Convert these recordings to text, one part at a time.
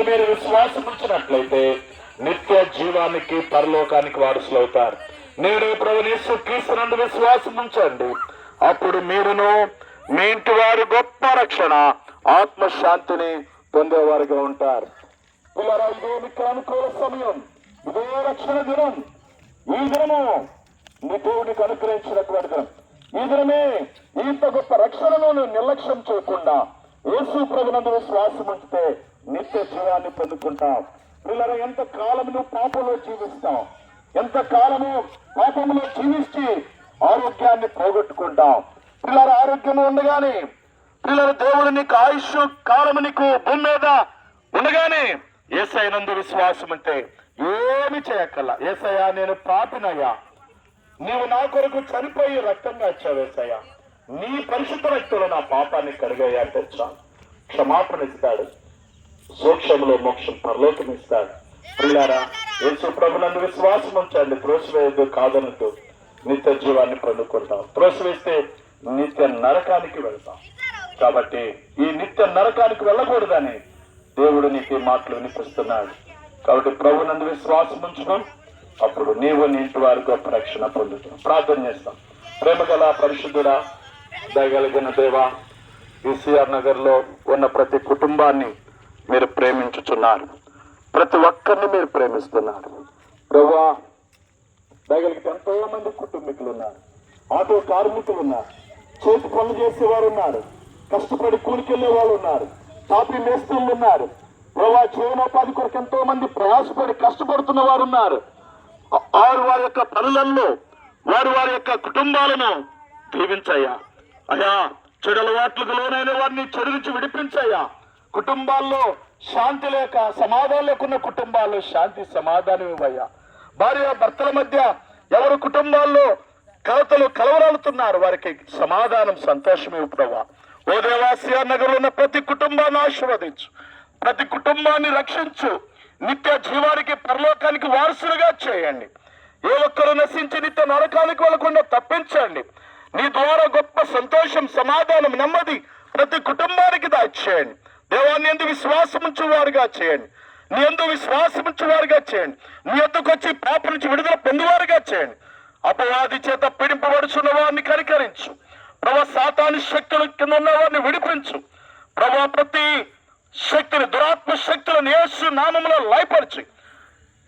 మీరు విశ్వాసం ఉంచినట్లయితే నిత్య జీవానికి పరలోకానికి వారసులు అవుతారు. నేడు ప్రభువైన యేసుక్రీస్తునందు విశ్వాసం ఉంచండి. అప్పుడు మీరును మీ ఇంటి వారి గొప్ప రక్షణ, ఆత్మశాంతిని పొందేవారుగా ఉంటారు. పిల్లరా, ఇదే మీకు అనుకూల సమయం, ఇదే రక్షణ దినం. ఈ దినము నీ దేవునికి అనుగ్రహించినటువంటి దినం. ఈ దినమే ఇంత గొప్ప రక్షణను నిర్లక్ష్యం చేయకుండా యేసు ప్రభునందు విశ్వాసం ఉంచితే నిత్య జీవాన్ని పొందుకుంటాం. పిల్లరా, ఎంత కాలము నువ్వు పాపంలో జీవిస్తాం, ఎంత కాలము పాపంలో జీవించి ఆరోగ్యాన్ని పోగొట్టుకుంటాం. పిల్లల ఆరోగ్యం ఉండగానే, పిల్లల దేవుడు నీకు ఆయుష్ కాలము నీకు భూమి మీద ఉండగానే యేసయ్య నందు విశ్వాసం అంటే ఏమి చేయక్కల్లా. యేసయ్య, నేను పాపినయ్యా, నీవు నా కొరకు చనిపోయి రక్తంగా ఇచ్చావు యేసయ్య, నీ పరిశుద్ధ రక్తంలో నా పాపాన్ని కడిగాయా అంటే చాలు. క్షమాపణ ఇస్తాడు, సూక్ష్మంలో మోక్షం పరలోకం ఇస్తాడు. పిల్లారా, యేసు ప్రభునందు విశ్వాసం ఉంచండి. త్రోసివేయద్దు, కాదనద్దు, నిత్య జీవాన్ని పొందుకుంటాం. త్రోసివేస్తే నిత్య నరకానికి వెళ్తాం. కాబట్టి ఈ నిత్య నరకానికి వెళ్ళకూడదని దేవుడు నీకు ఈ మాటలు వినిపిస్తున్నాడు. కాబట్టి ప్రభునందు విశ్వాసం ఉంచుకోం, అప్పుడు నీవు నీ ఇంటి వారి గొప్ప రక్షణ పొందుతాం. ప్రార్థన చేస్తాం. ప్రేమగల పరిశుద్ధుడా, దయగలిగిన దేవా, ఈసీఆర్ నగర్ లో ఉన్న ప్రతి కుటుంబాన్ని మీరు ప్రేమించుచున్నారు, ప్రతి ఒక్కరిని మీరు ప్రేమిస్తున్నారు. ప్రభువా, దయగలిగితే ఎంతో మంది కుటుంబీకులు ఉన్నారు, ఆటో కార్మికులు ఉన్నారు, చేతి పనులు చేసేవారు ఉన్నారు, కష్టపడి కూలికెళ్లే వాళ్ళు ఉన్నారు, తాపీ మేస్త్రులు ఉన్నారు. ప్రభా, జీవనోపాధి కొరకు ఎంతో మంది ప్రయాసపడి కష్టపడుతున్న వారు ఉన్నారు. వారి యొక్క పనులలో వారి యొక్క కుటుంబాలను దీవించయ్యా. అయ్యా, చెడు అలవాట్లకు లోనైన వారిని చెడు నుంచి విడిపించయ్యా. కుటుంబాల్లో శాంతి లేక సమాధానం లేకున్న కుటుంబాల్లో శాంతి సమాధానం ఇవ్వయ్యా. భార్య భర్తల మధ్య ఎవరు కుటుంబాల్లో కలవరాలుతున్నారు, వారికి సమాధానం, సంతోషం ఇవ్వు ప్రభా. ఓ దేవా, ఈసీఆర్ నగర్ లో ఉన్న ప్రతి కుటుంబాన్ని ఆశీర్వదించు, ప్రతి కుటుంబాన్ని రక్షించు, నిత్య జీవానికి పరలోకానికి వారసులుగా చేయండి. ఏ ఒక్కరు నశించి నిత్య నరకానికి వెళ్లకుండా తప్పించండి. నీ ద్వారా గొప్ప సంతోషం, సమాధానం, నెమ్మది ప్రతి కుటుంబానికి దాచేయండి. దేవాన్ని ఎందు విశ్వాసం ఉంచేవారుగా చేయండి, నీ ఎందు విశ్వాసం ఉంచేవారుగా చేయండి. నీ ఎందుకు వచ్చి పాప నుంచి విడుదల పొందేవారుగా చేయండి. అపవాది చేత పీడింపబడుచున్న వారిని కనికరించు ప్రభా. సాతాను శక్తుల కింద ఉన్న వారిని విడిపించు ప్రభా. ప్రతి శక్తిని, దురాత్మ శక్తులను యేసు నామములో లయపరిచి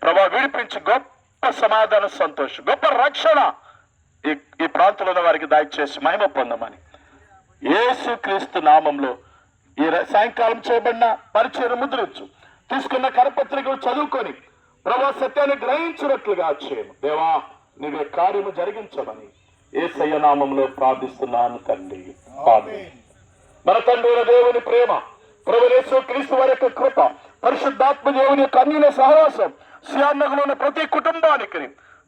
ప్రభా విడిపించి గొప్ప సమాధాన, సంతోషం, గొప్ప రక్షణ ఈ ప్రాంతంలో ఉన్న వారికి దయచేసి మహిమ పొందమని యేసు క్రీస్తు నామంలో ఈ సాయంకాలం చేయబడిన పరిచయం ముద్రించు. తీసుకున్న కరపత్రికలు చదువుకొని ప్రభా సత్యాన్ని గ్రహించినట్లుగా చేయము. దేవా, నీవే కార్యము జరిగించమని యేసయ్య నామంలో ప్రార్థిస్తున్నాను తండ్రి, ఆమేన్. మన తండ్రి దేవుని ప్రేమ, ప్రభువైన యేసుక్రీస్తు వారి యొక్క కృప, పరిశుద్ధాత్మ దేవుని యొక్క అన్యోన్య సహవాసం ఈసీఆర్ నగర్ లో ఉన్న ప్రతి కుటుంబానికి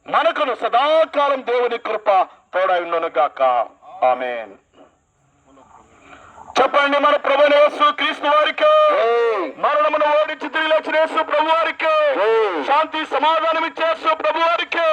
మనకును సదాకాలం దేవుని కృప తోడైండును గాక. ఆమేన్. చెప్పండి. మన ప్రభువైన యేసుక్రీస్తు వారికి, మరణమును ఓడించి తిరిగి లేచిన యేసు ప్రభు వారికి, శాంతి సమాధానం ఇచ్చే యేసు ప్రభు వారికి.